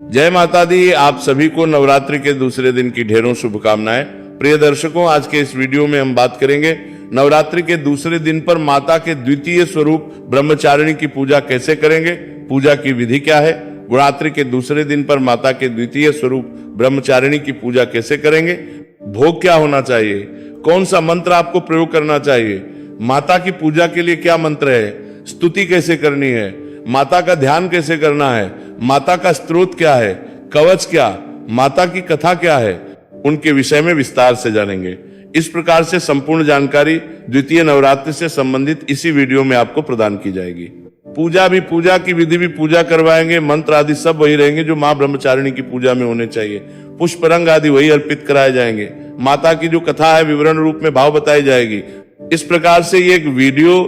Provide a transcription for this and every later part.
जय माता दी। आप सभी को नवरात्रि के दूसरे दिन की ढेरों शुभकामनाएं। प्रिय दर्शकों, आज के इस वीडियो में हम बात करेंगे नवरात्रि के दूसरे दिन पर माता के द्वितीय स्वरूप ब्रह्मचारिणी की पूजा कैसे करेंगे, पूजा की विधि क्या है। नवरात्रि के दूसरे दिन पर माता के द्वितीय स्वरूप ब्रह्मचारिणी की पूजा कैसे करेंगे, भोग क्या होना चाहिए, कौन सा मंत्र आपको प्रयोग करना चाहिए, माता की पूजा के लिए क्या मंत्र है, स्तुति कैसे करनी है, माता का ध्यान कैसे करना है, माता का स्त्रोत क्या है, कवच क्या, माता की कथा क्या है, उनके विषय में विस्तार से जानेंगे। इस प्रकार से संपूर्ण जानकारी द्वितीय नवरात्रि से संबंधित इसी वीडियो में आपको प्रदान की जाएगी। पूजा की विधि भी पूजा करवाएंगे, मंत्र आदि सब वही रहेंगे जो मां ब्रह्मचारिणी की पूजा में होने चाहिए। पुष्प रंग आदि वही अर्पित कराए जाएंगे। माता की जो कथा है विवरण रूप में भाव बताई जाएगी। इस प्रकार से ये एक वीडियो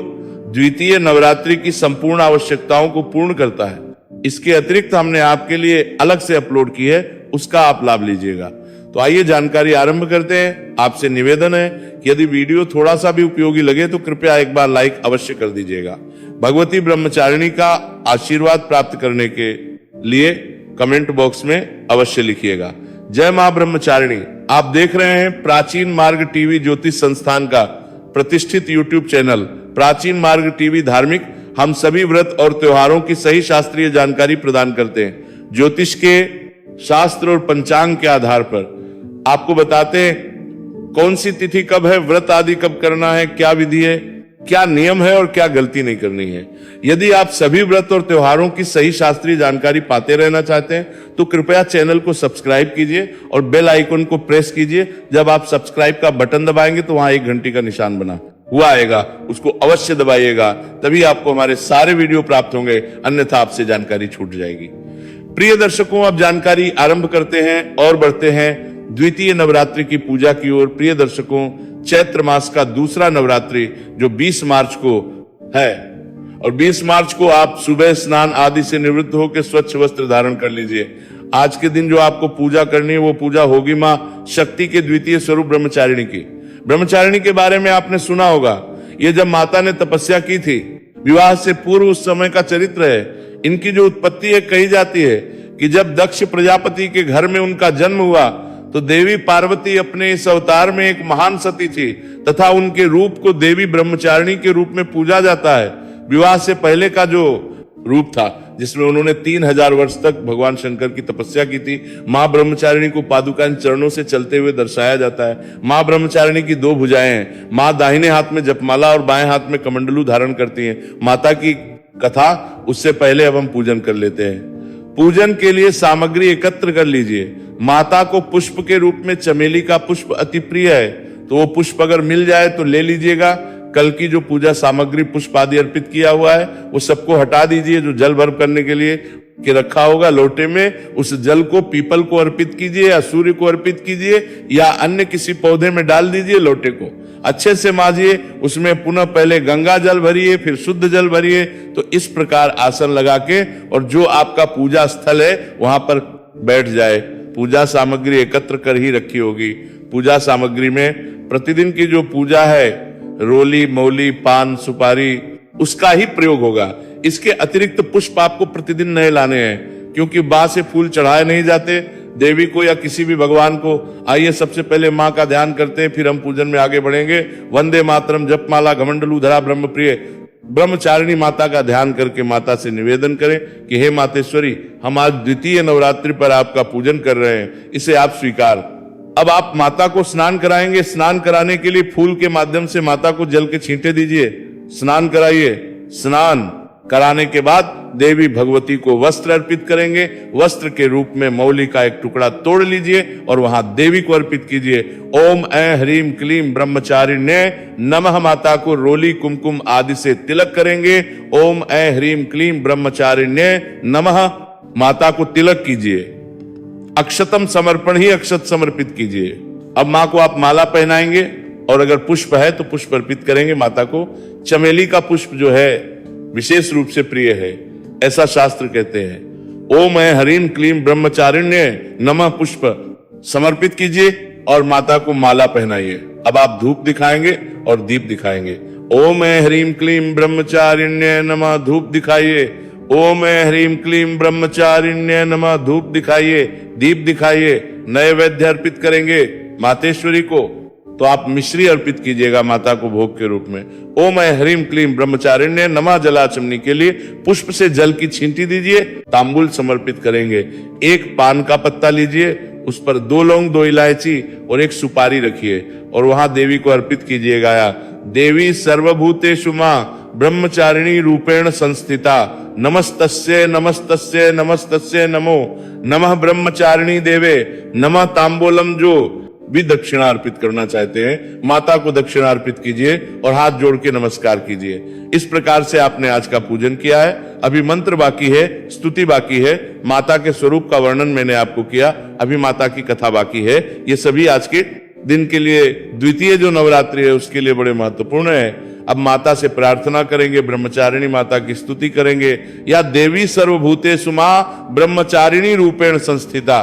द्वितीय नवरात्रि की संपूर्ण आवश्यकताओं को पूर्ण करता है। इसके अतिरिक्त हमने आपके लिए अलग से अपलोड की है, उसका आप लाभ लीजिएगा। तो आइए जानकारी आरंभ करते हैं। आपसे निवेदन है कि यदि वीडियो थोड़ा सा भी उपयोगी लगे तो कृपया एक बार लाइक अवश्य कर दीजिएगा। भगवती ब्रह्मचारिणी का आशीर्वाद प्राप्त करने के लिए कमेंट बॉक्स में अवश्य लिखिएगा। जय मां ब्रह्मचारिणी। आप देख रहे हैं प्राचीन मार्ग टीवी ज्योतिष संस्थान का प्रतिष्ठित यूट्यूब चैनल प्राचीन मार्ग टीवी धार्मिक। हम सभी व्रत और त्योहारों की सही शास्त्रीय जानकारी प्रदान करते हैं। ज्योतिष के शास्त्र और पंचांग के आधार पर आपको बताते हैं कौन सी तिथि कब है, व्रत आदि कब करना है, क्या विधि है, क्या नियम है और क्या गलती नहीं करनी है। यदि आप सभी व्रत और त्योहारों की सही शास्त्रीय जानकारी पाते रहना चाहते हैं तो कृपया चैनल को सब्सक्राइब कीजिए और बेल आइकन को प्रेस कीजिए। जब आप सब्सक्राइब का बटन दबाएंगे तो वहां एक घंटी का निशान बना हुआ आएगा, उसको अवश्य दबाइएगा, तभी आपको हमारे सारे वीडियो प्राप्त होंगे, अन्यथा आपसे जानकारी छूट जाएगी। प्रिय दर्शकों, अब जानकारी आरंभ करते हैं और बढ़ते हैं द्वितीय नवरात्रि की पूजा की ओर। प्रिय दर्शकों, चैत्र मास का दूसरा नवरात्रि जो 20 मार्च को है और 20 मार्च को आप सुबह स्नान आदि से निवृत्त होकर स्वच्छ वस्त्र धारण कर लीजिए। आज के दिन जो आपको पूजा करनी है वो पूजा होगी मां शक्ति के द्वितीय स्वरूप ब्रह्मचारिणी की। ब्रह्मचारिणी के बारे में आपने सुना होगा। ये जब माता ने तपस्या की थी, विवाह से पूर्व उस समय का चरित्र है। इनकी जो उत्पत्ति है कही जाती है कि जब दक्ष प्रजापति के घर में उनका जन्म हुआ तो देवी पार्वती अपने इस अवतार में एक महान सती थी तथा उनके रूप को देवी ब्रह्मचारिणी के रूप में पूजा जाता है। विवाह से पहले का जो रूप था जिसमें उन्होंने 3000 वर्ष तक भगवान शंकर की तपस्या की थी। मां ब्रह्मचारिणी को पादुका चरणों से चलते हुए दर्शाया जाता है। मां ब्रह्मचारिणी की 2 भुजाएं हैं। मां दाहिने हाथ में जपमाला और बाएं हाथ में कमंडलू धारण करती हैं। माता की कथा उससे पहले अब हम पूजन कर लेते हैं। पूजन के लिए सामग्री एकत्र कर लीजिए। माता को पुष्प के रूप में चमेली का पुष्प अति प्रिय है, तो वो पुष्प अगर मिल जाए तो ले लीजिएगा। कल की जो पूजा सामग्री पुष्प आदि अर्पित किया हुआ है वो सबको हटा दीजिए। जो जल भर करने के लिए के रखा होगा लोटे में, उस जल को पीपल को अर्पित कीजिए या सूर्य को अर्पित कीजिए या अन्य किसी पौधे में डाल दीजिए। लोटे को अच्छे से मांजिए, उसमें पुनः पहले गंगा जल भरिए, फिर शुद्ध जल भरिए। तो इस प्रकार आसन लगा के और जो आपका पूजा स्थल है वहां पर बैठ जाए। पूजा सामग्री एकत्र कर ही रखी होगी। पूजा सामग्री में प्रतिदिन की जो पूजा है, रोली, मौली, पान, सुपारी, उसका ही प्रयोग होगा। इसके अतिरिक्त पुष्प आपको प्रतिदिन नए लाने हैं, क्योंकि बाँ से फूल चढ़ाए नहीं जाते देवी को या किसी भी भगवान को। आइए सबसे पहले माँ का ध्यान करते हैं, फिर हम पूजन में आगे बढ़ेंगे। वंदे मातरम, जपमाला, घमंडलू धरा ब्रह्मप्रिय ब्रह्मचारिणी माता का ध्यान करके माता से निवेदन करें कि हे मातेश्वरी, हम आज द्वितीय नवरात्रि पर आपका पूजन कर रहे हैं, इसे आप स्वीकार। अब आप माता को स्नान कराएंगे। स्नान कराने के लिए फूल के माध्यम से माता को जल के छींटे दीजिए, स्नान कराइए। स्नान कराने के बाद देवी भगवती को वस्त्र अर्पित करेंगे। वस्त्र के रूप में मौली का एक टुकड़ा तोड़ लीजिए और वहां देवी को अर्पित कीजिए। ओम ऐ ह्रीम क्लीम ब्रह्मचारिण्ये नमः। माता को रोली, कुमकुम आदि से तिलक करेंगे। ओम ऐ ह्रीम क्लीम ब्रह्मचारिण्ये नमः। माता को तिलक कीजिए। अक्षतम समर्पण ही अक्षत समर्पित कीजिए। अब मां को आप माला पहनाएंगे और अगर पुष्प है तो पुष्प अर्पित करेंगे माता को। चमेली का पुष्प जो है विशेष रूप से प्रिय है, ऐसा शास्त्र कहते हैं। ओम ऐ ह्रीम क्लीम ब्रह्मचारिण्ये नमः पुष्प समर्पित कीजिए और माता को माला पहनाइए। अब आप धूप दिखाएंगे और दीप दिखाएंगे। ओम ऐ ह्रीम क्लीम ब्रह्मचारिण्ये नमः, धूप दिखाइए। ओम ह्रीम क्लीम ब्रह्मचारिण्य नमः। धूप दिखाइए, दीप दिखाइए, नैवेद्य अर्पित करेंगे मातेश्वरी को, तो आप मिश्री अर्पित कीजिएगा माता को भोग के रूप में। ओम ह्रीम क्लीम ब्रह्मचारिण्य नमः जलाचमनी के लिए पुष्प से जल की छींटी दीजिए, तांबूल समर्पित करेंगे। एक पान का पत्ता लीजिए, उस पर 2 लौंग, 2 इलायची और 1 सुपारी रखिए और वहां देवी को अर्पित कीजिएगा। देवी सर्वभूतेषु मां ब्रह्मचारिणी रूपेण संस्थिता, नमस्तस्ये नमस्तस्ये नमस्तस्ये नमो नमः ब्रह्मचारिणी देवे नमः। तांबूलम जो भी दक्षिणा अर्पित करना चाहते हैं माता को दक्षिणा अर्पित कीजिए और हाथ जोड़ के नमस्कार कीजिए। इस प्रकार से आपने आज का पूजन किया है। अभी मंत्र बाकी है, स्तुति बाकी है, माता के स्वरूप का वर्णन मैंने आपको किया, अभी माता की कथा बाकी है। ये सभी आज के दिन के लिए, द्वितीय जो नवरात्रि है उसके लिए बड़े महत्वपूर्ण है। अब माता से प्रार्थना करेंगे, ब्रह्मचारिणी माता की स्तुति करेंगे। या देवी सर्वभूतेषु मां ब्रह्मचारिणी रूपेण संस्थिता,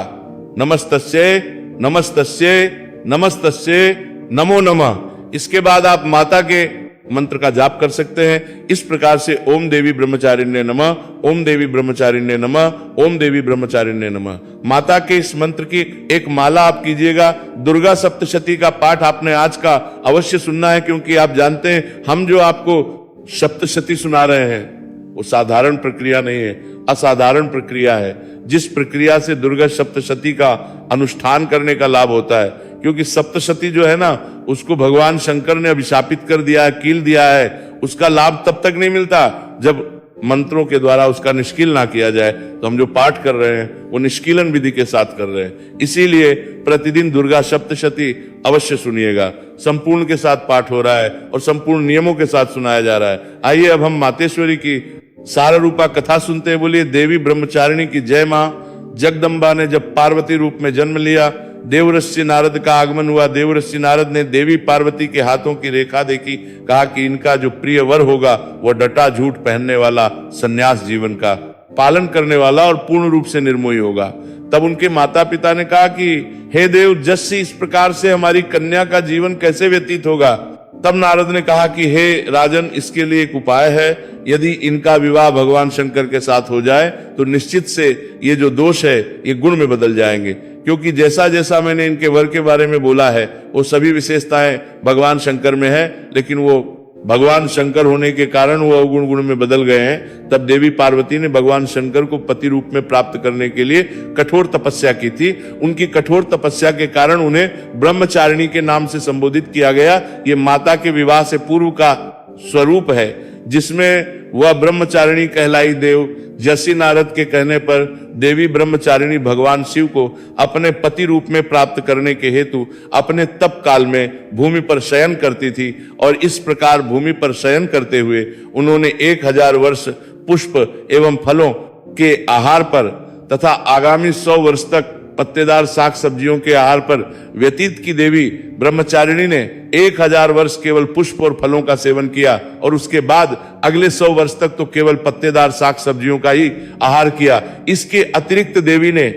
नमस्तस्ये नमस्तस्ये नमस्तस्ये नमो नमः। इसके बाद आप माता के मंत्र का जाप कर सकते हैं इस प्रकार से, ओम देवी ब्रह्मचारिण्य नमः, ओम देवी ब्रह्मचारिण्य नमः, ओम देवी ब्रह्मचारिण्य नमः। माता के इस मंत्र की एक माला आप कीजिएगा। दुर्गा सप्तशती का पाठ आपने आज का अवश्य सुनना है, क्योंकि आप जानते हैं हम जो आपको सप्तशती सुना रहे हैं वो साधारण प्रक्रिया नहीं है, असाधारण प्रक्रिया है। जिस प्रक्रिया से दुर्गा सप्तशती का अनुष्ठान करने का लाभ होता है, क्योंकि सप्तशती जो है ना उसको भगवान शंकर ने अभिशापित कर दिया है, कील दिया है। उसका लाभ तब तक नहीं मिलता जब मंत्रों के द्वारा उसका निष्कील ना किया जाए। तो हम जो पाठ कर रहे हैं वो निष्कीलन विधि के साथ कर रहे हैं। इसीलिए प्रतिदिन दुर्गा सप्तशती अवश्य सुनिएगा। संपूर्ण के साथ पाठ हो रहा है और संपूर्ण नियमों के साथ सुनाया जा रहा है। आइए अब हम मातेश्वरी की सारा रूपा कथा सुनते हैं। बोलिए देवी ब्रह्मचारिणी की जय। मां जगदम्बा ने जब पार्वती रूप में जन्म लिया, देवऋषि नारद का आगमन हुआ। देवऋषि नारद ने देवी पार्वती के हाथों की रेखा देखी, कहा कि इनका जो प्रिय वर होगा वो डटा झूठ पहनने वाला, सन्यास जीवन का पालन करने वाला और पूर्ण रूप से निर्मोही होगा। तब उनके माता पिता ने कहा कि हे देव, जस्सी इस प्रकार से हमारी कन्या का जीवन कैसे व्यतीत होगा। तब नारद ने कहा कि हे राजन, इसके लिए एक उपाय है। यदि इनका विवाह भगवान शंकर के साथ हो जाए तो निश्चित से ये जो दोष है ये गुण में बदल जाएंगे, क्योंकि जैसा जैसा मैंने इनके वर के बारे में बोला है वो सभी विशेषताएं भगवान शंकर में है, लेकिन वो भगवान शंकर होने के कारण वो अवगुण गुण में बदल गए हैं। तब देवी पार्वती ने भगवान शंकर को पति रूप में प्राप्त करने के लिए कठोर तपस्या की थी। उनकी कठोर तपस्या के कारण उन्हें ब्रह्मचारिणी के नाम से संबोधित किया गया। ये माता के विवाह से पूर्व का स्वरूप है, जिसमें वह ब्रह्मचारिणी कहलाई। देव जसी नारद के कहने पर देवी ब्रह्मचारिणी भगवान शिव को अपने पति रूप में प्राप्त करने के हेतु अपने तप काल में भूमि पर शयन करती थी, और इस प्रकार भूमि पर शयन करते हुए उन्होंने 1000 वर्ष पुष्प एवं फलों के आहार पर तथा आगामी 100 वर्ष तक पत्तेदार साग सब्जियों के आहार पर व्यतीत की। देवी ब्रह्मचारिणी ने 1000 वर्ष केवल पुष्प और फलों का सेवन किया, और उसके बाद अगले 100 वर्ष तक तो केवल पत्तेदार साग सब्जियों का ही आहार किया। इसके अतिरिक्त देवी ने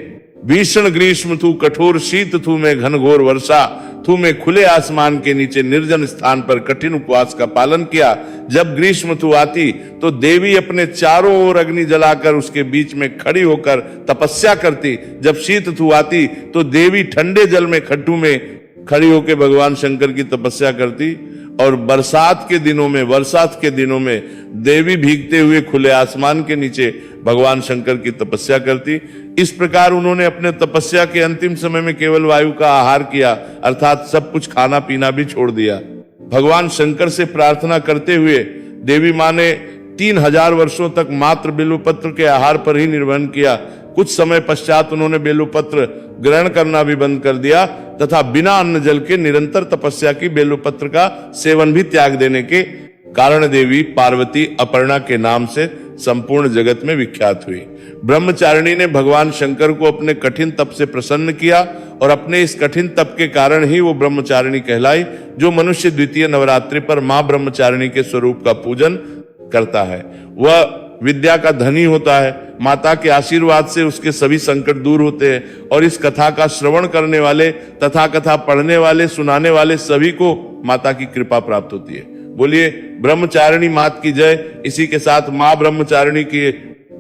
भीषण ग्रीष्म थू, कठोर शीत थू में घनघोर वर्षा थू में खुले आसमान के नीचे निर्जन स्थान पर कठिन उपवास का पालन किया। जब ग्रीष्म थू आती तो देवी अपने चारों ओर अग्नि जलाकर उसके बीच में खड़ी होकर तपस्या करती। जब शीत थू आती तो देवी ठंडे जल में खट्टू में खड़ी होकर भगवान शंकर की तपस्या करती, और बरसात के दिनों में देवी भीगते हुए खुले आसमान के नीचे भगवान शंकर की तपस्या करती। इस प्रकार उन्होंने अपने तपस्या के अंतिम समय में केवल वायु का आहार किया, अर्थात सब कुछ खाना पीना भी छोड़ दिया। भगवान शंकर से प्रार्थना करते हुए देवी मां ने 3000 वर्षों तक मात्र बेलपत्र के आहार पर ही निर्वहन किया। कुछ समय पश्चात उन्होंने बेलपत्र ग्रहण करना भी बंद कर दिया तथा बिना अन्न जल के निरंतर तपस्या की बेलपत्र का सेवन भी त्याग देने के कारण देवी पार्वती अपर्णा के नाम से संपूर्ण जगत में विख्यात हुई। ब्रह्मचारिणी ने भगवान शंकर को अपने कठिन तप से प्रसन्न किया, और अपने इस कठिन तप के कारण ही वो ब्रह्मचारिणी कहलाई। जो मनुष्य द्वितीय नवरात्रि पर मां ब्रह्मचारिणी के स्वरूप का पूजन करता है वह विद्या का धनी होता है। माता के आशीर्वाद से उसके सभी संकट दूर होते हैं, और इस कथा का श्रवण करने वाले तथा कथा पढ़ने वाले, सुनाने वाले सभी को माता की कृपा प्राप्त होती है। बोलिए ब्रह्मचारिणी मात की जय। इसी के साथ मां ब्रह्मचारिणी की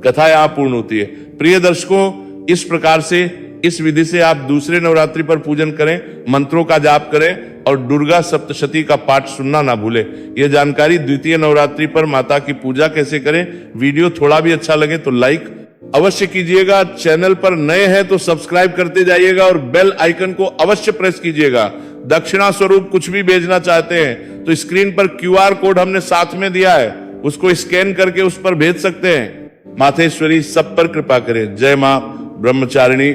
कथा यहाँ पूर्ण होती है। प्रिय दर्शकों, इस प्रकार से इस विधि से आप दूसरे नवरात्रि पर पूजन करें, मंत्रों का जाप करें और दुर्गा सप्तशती का पाठ सुनना ना भूलें। यह जानकारी द्वितीय नवरात्रि पर माता की पूजा कैसे करें, वीडियो थोड़ा भी अच्छा लगे तो लाइक अवश्य कीजिएगा। चैनल पर नए हैं तो सब्सक्राइब करते जाइएगा और बेल आइकन को अवश्य प्रेस कीजिएगा। दक्षिणा स्वरूप कुछ भी भेजना चाहते हैं तो स्क्रीन पर QR कोड हमने साथ में दिया है, उसको स्कैन करके उस पर भेज सकते हैं। मातेश्वरी सब पर कृपा करे। जय मां ब्रह्मचारिणी।